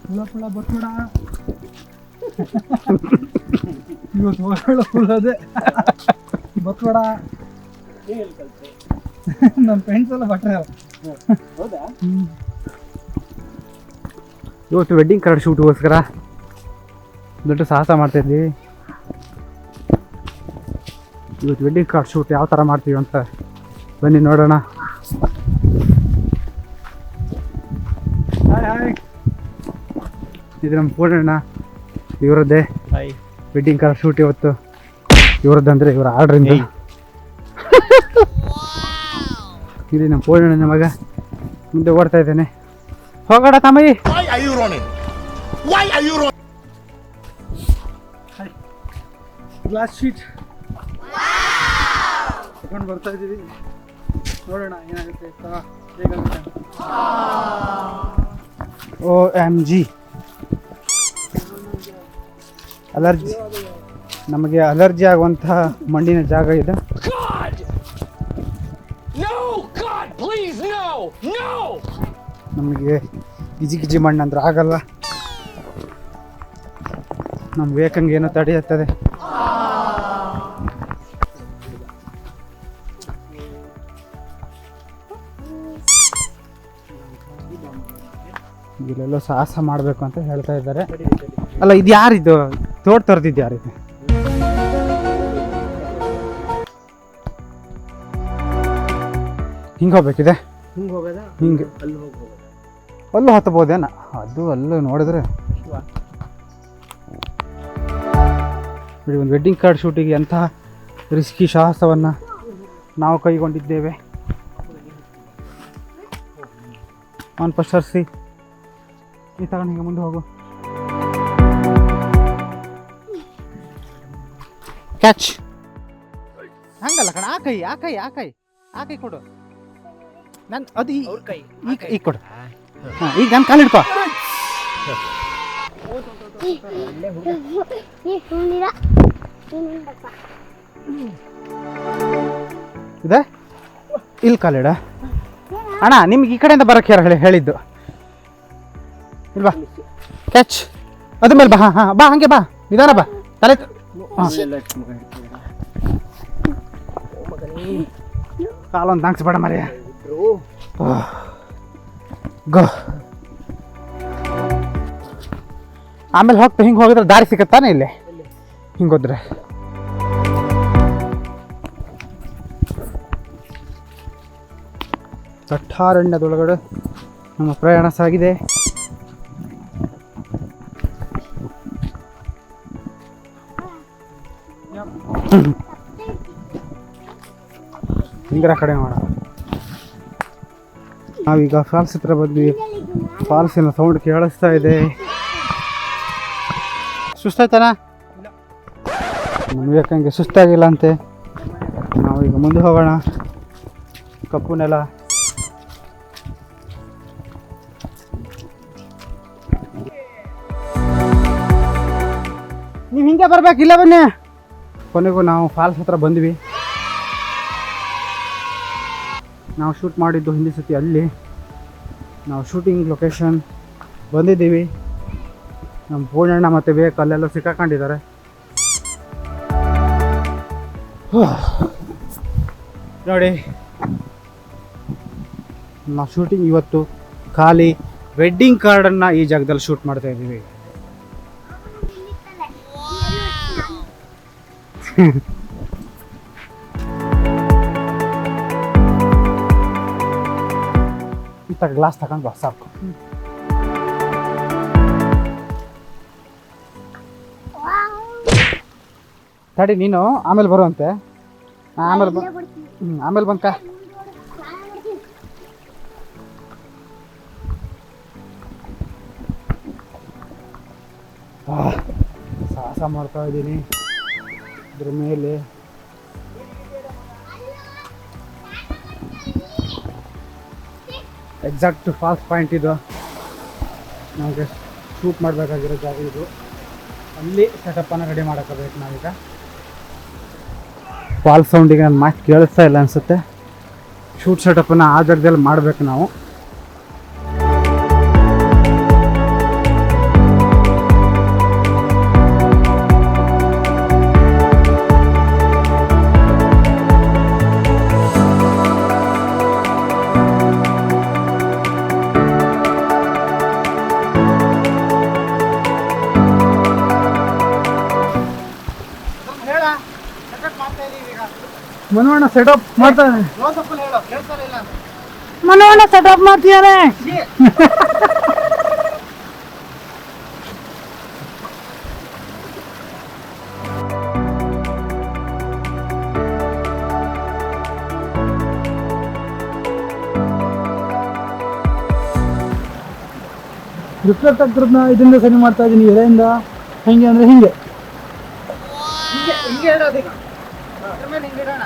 ಫುಳ ಬರ್ಬೇಡ ಇವತ್ತು ಹೊರಳ ಫುಲ್ ಅದೇ ಬರ್ಬೇಡ. ನಮ್ಮ ಫ್ರೆಂಡ್ಸ್ ಎಲ್ಲ ಬಟ್ರೆ ಹೌದಾ? ಇವತ್ತು ವೆಡ್ಡಿಂಗ್ ಕಾರ್ಡ್ ಶೂಟ್ಗೋಸ್ಕರ ದೊಡ್ಡ ಸಾಹಸ ಮಾಡ್ತಾಯಿದ್ವಿ. ಇವತ್ತು ವೆಡ್ಡಿಂಗ್ ಕಾರ್ಡ್ ಶೂಟ್ ಯಾವ ಥರ ಮಾಡ್ತೀವಿ ಅಂತ ಬನ್ನಿ ನೋಡೋಣ. ಹಾಯ್ ಹಾಯ್, ಇದು ನಮ್ಮ ಪೂರ್ಣಣ್ಣ, ಇವರದ್ದೇ ವೆಡ್ಡಿಂಗ್ ಕಾರ್ಡ್ ಶೂಟ್ ಇವತ್ತು. ಇವರದ್ದಂದರೆ ಇವರ ಆರ್ಡ್ರಿಂದ. ಇಲ್ಲಿ ನಮ್ಮ ಪೂರ್ಣಣ್ಣ ಮಗ ಮುಂದೆ ಓಡ್ತಾ ಇದ್ದೇನೆ. ಹೋಗೋಣ ತಮ್ಮಯ್ಯ. ಗ್ಲಾಸ್ ಶೀಟ್ ತಗೊಂಡು ಬರ್ತಾ ಇದ್ದೀವಿ. ನೋಡೋಣ ಏನಾಗುತ್ತೆ. OMG ಅಲರ್ಜಿ, ನಮಗೆ ಅಲರ್ಜಿ ಆಗುವಂತಹ ಮಣ್ಣಿನ ಜಾಗ ಇದೆ. ನಮಗೆ ಗಿಜಿ ಗಿಜಿ ಮಣ್ಣು ಅಂದ್ರೆ ಆಗಲ್ಲ. ನಮ್ಮ ವೇಕಂಗೆ ಏನೋ ತಡೆಯುತ್ತದೆ. ಇಲ್ಲೆಲ್ಲೋ ಸಾಹಸ ಮಾಡಬೇಕು ಅಂತ ಹೇಳ್ತಾ ಇದ್ದಾರೆ. ಅಲ್ಲ, ಇದು ಯಾರಿದು ತೋಟ ತರ್ದಿದ್ದು ಯಾರಿದೆ? ಹಿಂಗೆ ಹೋಗ್ಬೇಕಿದೆ. ಹಿಂಗೆ ಅಲ್ಲೂ ಹತ್ತಬೋದೇನ? ಅದು ಅಲ್ಲೂ ನೋಡಿದ್ರೆ ಒಂದು ವೆಡ್ಡಿಂಗ್ ಕಾರ್ಡ್ ಶೂಟಿಗೆ ಎಂತಹ ರಿಸ್ಕಿ ಸಾಹಸವನ್ನು ನಾವು ಕೈಗೊಂಡಿದ್ದೇವೆ. ಅವನು ಫಸ್ಟ್ ಸರ್ಸಿ ಈ ತಗೊಂಡು ಹಿಂಗೆ ಮುಂದೆ ಹೋಗು. ಕ್ಯಾಚ್. ಹಂಗಲ್ಲ ಕಣ, ಆ ಕೈ ಆ ಕೈ ಆ ಕೈ ಆ ಕೈ ಕೊಡು. ನಾನು ಅದು ಈಗ ಕೊಡು. ಹಾಂ, ಈಗ ನಾನು ಕಾಲಿಡ್ಕೊ. ಇದೆ ಇಲ್ಲಿ ಕಾಲಿಡ. ಅಣ್ಣ, ನಿಮ್ಗೆ ಈ ಕಡೆಯಿಂದ ಬರೋಕ್ಕೆ ಯಾರು ಹೇಳಿದ್ದು ಇಲ್ವಾ? ಕ್ಯಾಚ್. ಅದ್ರ ಮೇಲೆ ಬಾ. ಹಾಂ ಹಾಂ, ಬಾ, ಹಂಗೆ ಬಾ, ನಿಧಾನ ಬಾ. ತಲೆ ಕಾಲೊಂದು ನಾಂಕ್ಸ್ಬೇಡ ಮರ್ಯ. ಗೋ. ಆಮೇಲೆ ಹೋಗ್ತಾ ಹಿಂಗೆ ಹೋಗಿದ್ರೆ ದಾರಿ ಸಿಕ್ಕತ್ತಾನೆ ಇಲ್ಲಿ ಹಿಂಗೋದ್ರೆ. ದಟ್ಟಾರಣ್ಯದೊಳಗಡೆ ನಮ್ಮ ಪ್ರಯಾಣ ಸಾಗಿದೆ. ಹಿಂಗರ ಕಡೆ ನೋಡ. ನಾವೀಗ ಫಾಲ್ಸ್ ಹತ್ರ ಬಂದ್ವಿ. ಫಾಲ್ಸಿನ ಸೌಂಡ್ ಕೇಳಿಸ್ತಾ ಇದೆ. ಸುಸ್ತಾಯ್ತಾನ? ಬೇಕಂಗೆ ಸುಸ್ತಾಗಿಲ್ಲ ಅಂತೆ. ನಾವೀಗ ಮುಂದೆ ಹೋಗೋಣ. ಕಪ್ಪು ನೆಲ. ನೀವು ಹಿಂಗೆ ಬರ್ಬೇಕಿಲ್ಲ, ಬನ್ನಿ. ಕೊನೆಗೂ ನಾವು ಫಾಲ್ಸ್ ಹತ್ರ ಬಂದ್ವಿ. ನಾವು ಶೂಟ್ ಮಾಡಿದ್ದು ಹಿಂದಿ ಸತಿ ಅಲ್ಲಿ. ನಾವು ಶೂಟಿಂಗ್ ಲೊಕೇಶನ್ ಬಂದಿದ್ದೀವಿ. ನಮ್ಮ ಪೂರ್ಣಣ್ಣ ಮತ್ತು ಬೇಕು ಅಲ್ಲೆಲ್ಲ ಸಿಕ್ಕಾಕೊಂಡಿದ್ದಾರೆ. ನೋಡಿ, ನಾವು ಶೂಟಿಂಗ್ ಇವತ್ತು ಖಾಲಿ ವೆಡ್ಡಿಂಗ್ ಕಾರ್ಡನ್ನು ಈ ಜಾಗದಲ್ಲಿ ಶೂಟ್ ಮಾಡ್ತಾ ಇದ್ದೀವಿ. ಇಂಥ ಗ್ಲಾಸ್ ತಗೊಂಡು ಬಾ ಸಾಕು. ತಡಿ, ನೀನು ಆಮೇಲೆ ಬರುವಂತೆ. ಆಮೇಲೆ ಬಂಕ. ಸಾಹಸ ಮಾಡ್ತಾ ಇದ್ದೀನಿ ಇದ್ರ ಮೇಲೆ. ಎಕ್ಸಾಕ್ಟ್ ಫಾಲ್ಸ್ ಪಾಯಿಂಟ್ ಇದು. ನಮಗೆ ಶೂಟ್ ಮಾಡಬೇಕಾಗಿರೋ ಜಾಗ ಇದು. ಅಲ್ಲಿ ಸೆಟಪ್ಪನ್ನು ರೆಡಿ ಮಾಡೋಕ್ಕೋಬೇಕು ನಾವೀಗ. ಫಾಲ್ಸ್ ಸೌಂಡಿಗೆ ನನ್ನ ಮಾತು ಕೇಳಿಸ್ತಾ ಇಲ್ಲ ಅನಿಸುತ್ತೆ. ಶೂಟ್ ಸೆಟಪ್ಪನ್ನು ಆ ಜಾಗದಲ್ಲಿ ಮಾಡಬೇಕು ನಾವು. ಮನೋಣ್ಣ ಸೆಟಪ್ ಮಾಡ್ತಾನೆ. ಮನೋಣ್ಣ ಸೆಟಪ್ ಮಾಡ್ತಿದ್ದಾರೆ. ರಿಫ್ಲೆಕ್ಟ್ ಆಗ್ತಿರೋದನ್ನ ಇದರಿಂದ ಸರಿ ಮಾಡ್ತಾ ಇದ್ದೀನಿ, ಎಲೆಯಿಂದ. ಹೆಂಗೆ ಅಂದರೆ ಹಿಂಗೆ ಹಿಂಗೆ ಇಡೋದು ಈಗ. ಅದ್ರ ಮೇಲೆ ಹಿಂಗೆ ಇಡೋಣ.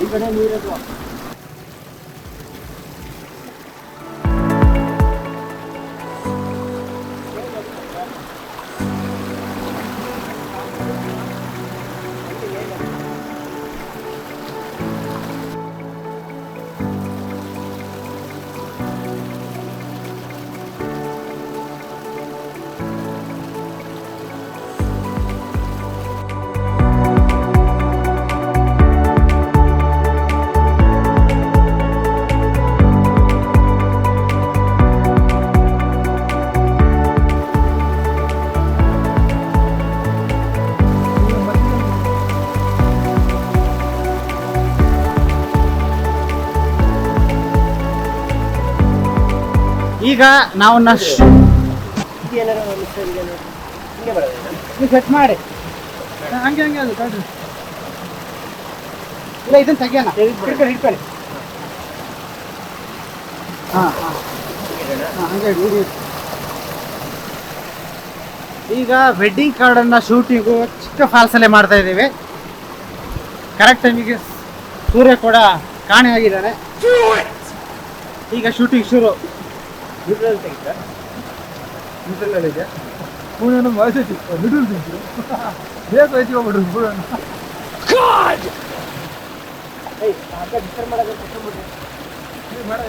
ಈ ಕಡೆ ನೀರದು. ಈಗ ನಾವು ಸೆಟ್ ಮಾಡಿ ಹಂಗೆ ಹಂಗೆ ಅದು ಕಾಡ್ರಿ. ಇಲ್ಲ ಇದನ್ನ ತೆಗಿಯೋಣ. ಹಿಡ್ಕೊಳ್ಳಿ. ಹಾಂ ಹಾಂ ಹಂಗೆ ಹಿಡಿ. ಈಗ ವೆಡ್ಡಿಂಗ್ ಕಾರ್ಡನ್ನು ಶೂಟಿಂಗು ಚಿಕ್ಕ ಫಾಲ್ಸಲ್ಲೇ ಮಾಡ್ತಾ ಇದ್ದೀವಿ. ಕರೆಕ್ಟ್ ಟೈಮಿಗೆ ಸೂರ್ಯ ಕೂಡ ಕಾಣೆಯಾಗಿದ್ದಾನೆ. ಈಗ ಶೂಟಿಂಗ್ ಶುರು. ನ್ಯೂಟ್ರಲ್ ತೆಗಿತಾ ನ್ಯೂಟ್ರಲ್ಲಿದೆ. ಪೂರ್ಣ ವಾಯ್ಸ್ ಐತಿ ಮಿಡಲ್ ತಿಂತು ಬೇಕು ಐತಿ ಹೋಗ್ಬಿಡ್ರಿ ಪೂರ್ಣ. ಡಿಸ್ಟರ್ಬ್ ಮಾಡೋದು ಮಾಡ.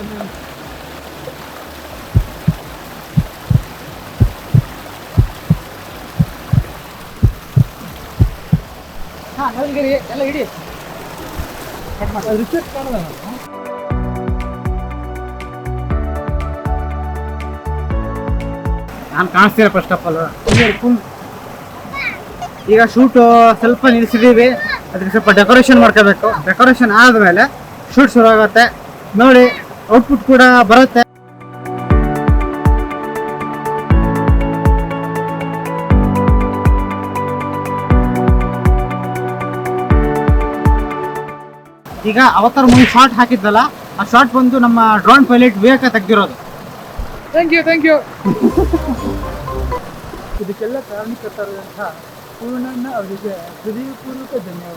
ಹಾಂ ನಲ್ಗಿರಿ ಎಲ್ಲ ಇಡಿ. ಕಟ್ ಮಾಡಿ ರಿಸೆಪ್ಟ್ ಕಾಣದ ನಾನು ಕಾಣಿಸ್ತೀರ ಫಸ್ಟ್ ಆಫ್ ಆಲ್. ಫುಲ್ ಈಗ ಶೂಟು ಸ್ವಲ್ಪ ನಿಲ್ಲಿಸಿದ್ದೀವಿ. ಅದಕ್ಕೆ ಸ್ವಲ್ಪ ಡೆಕೋರೇಷನ್ ಮಾಡ್ಕೋಬೇಕು. ಡೆಕೋರೇಷನ್ ಆದಮೇಲೆ ಶೂಟ್ ಶುರು ಆಗುತ್ತೆ. ನೋಡಿ ಔಟ್ಪುಟ್ ಕೂಡ ಬರುತ್ತೆ. ಈಗ ಅವತಾರ ಮೂವಿ ಶಾರ್ಟ್ ಹಾಕಿದ್ವಲ್ಲ, ಆ ಶಾರ್ಟ್ ಬಂದು ನಮ್ಮ ಡ್ರೋನ್ ಪೈಲಟ್ ವಿವೇಕ ತೆಗ್ದಿರೋದು. Thank you. ಇದಕ್ಕೆಲ್ಲ ಕಾರಣಕರ್ತರಾದಂಥ ಪೂರ್ಣಣ್ಣ ಅವರಿಗೆ ಹೃದಯಪೂರ್ವಕ ಧನ್ಯವಾದ.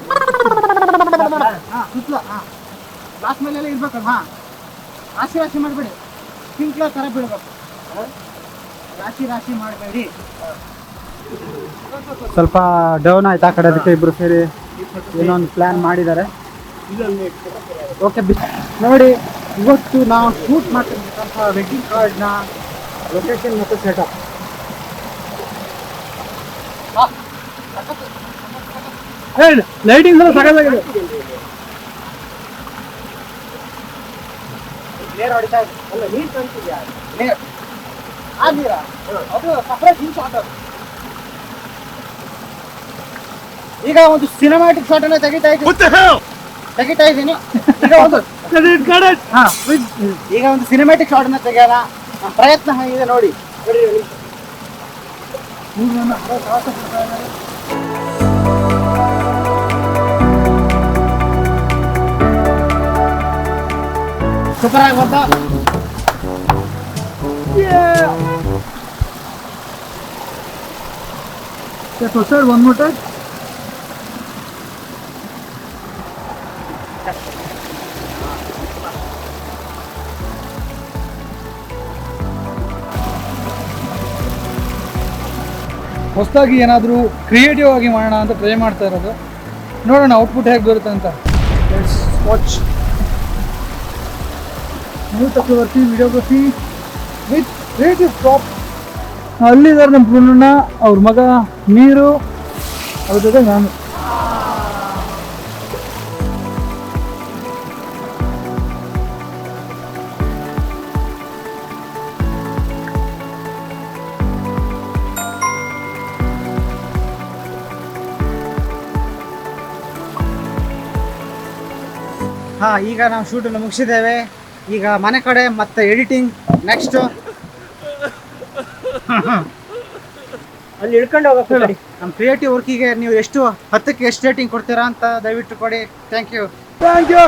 ಲಾಸ್ಟ್ ಮೇಲೆಲ್ಲ ಇರ್ಬೇಕಲ್ಲ. ಹಾಂ ರಾಶಿ ಮಾಡಬೇಡಿ, ಸ್ಪ್ರಿಂಕ್ಲರ್ ಥರ ಬಿಡಬೇಕು. ರಾಶಿ ಮಾಡಬೇಡಿ. ಸ್ವಲ್ಪ ಡೌನ್ ಆಯ್ತು ಆ ಕಡೆ, ಅದಕ್ಕೆ ಇಬ್ಬರು ಸೇರಿ ಏನೋ ಒಂದು ಪ್ಲ್ಯಾನ್ ಮಾಡಿದ್ದಾರೆ. ಓಕೆ ನೋಡಿ, ಇವತ್ತು ನಾವು ಶೂಟ್ ಮಾಡ್ತಿರ್ತಕ್ಕಂಥ ವೆಡ್ಡಿಂಗ್ ಕಾರ್ಡ್ನ ಲೊಕೇಶನ್ ಮತ್ತು ಸೆಟಪ್. ಹೇಳಿ ಲೈಟಿಂಗ್ ಎಲ್ಲ ಸಗದಾಗಿದೆ. ಲೇರ್ ಹೊಡಿತಾ ಇದೆ. ಅಲ್ಲ ನೀರು ಕಾಣ್ತಿದ್ಯಾ? ಲೇರ್ ಆ ನೀರ ಅದು ಸಪ್ರೇಟ್ ಹಿಂಗೆ ಶಾಟ್. ಅದು ಈಗ ಒಂದು ಸಿನಿಮ್ಯಾಟಿಕ್ ಶಾಟ್ ಅನ್ನ ತೆಗಿತಾ ಇದ್ದೀನಿ. ಈಗ ಒಂದು ಸಿನಿಮ್ಯಾಟಿಕ್ ಶಾಟ್ ಅನ್ನ ತೆಗೆಯೋಣ. ಪ್ರಯತ್ನ ಇದೆ ನೋಡಿ. ಸೂಪರ್ ಆಗಿ ಬಂತ. Sir one more time. ಹೊಸದಾಗಿ ಏನಾದರೂ ಕ್ರಿಯೇಟಿವ್ ಆಗಿ ಮಾಡೋಣ ಅಂತ ಟ್ರೈ ಮಾಡ್ತಾ ಇರೋದು. ನೋಡೋಣ ಔಟ್ಪುಟ್ ಹೇಗೆ ಬರುತ್ತೆ ಅಂತ. ವಾಚ್ ನೀವು ಚಕ್ರವರ್ತಿ ವಿಡಿಯೋಗ್ರಫಿ ವಿತ್ ಕ್ರಿಯೇಟಿವ್ ಪ್ರಾಪ್. ಅಲ್ಲಿದ್ದಾರೆ ನಮ್ಮ ಪೂರ್ಣಣ್ಣ, ಅವ್ರ ಮಗ ನೀರು, ಅವ್ರ ಜೊತೆ ನಾನು. ಹಾಂ, ಈಗ ನಾವು ಶೂಟನ್ನು ಮುಗಿಸಿದ್ದೇವೆ. ಈಗ ಮನೆ ಕಡೆ ಮತ್ತೆ ಎಡಿಟಿಂಗ್ ನೆಕ್ಸ್ಟು. ಅಲ್ಲಿ ಇಳ್ಕೊಂಡು ಹೋಗಕ್ಕೆ ನಮ್ಮ ಕ್ರಿಯೇಟಿವ್ ವರ್ಕಿಗೆ ನೀವು ಎಷ್ಟು 10ಕ್ಕೆ ಎಷ್ಟು ರೇಟಿಂಗ್ ಕೊಡ್ತೀರಾ ಅಂತ ದಯವಿಟ್ಟು ಕೊಡಿ. Thank you. Thank you.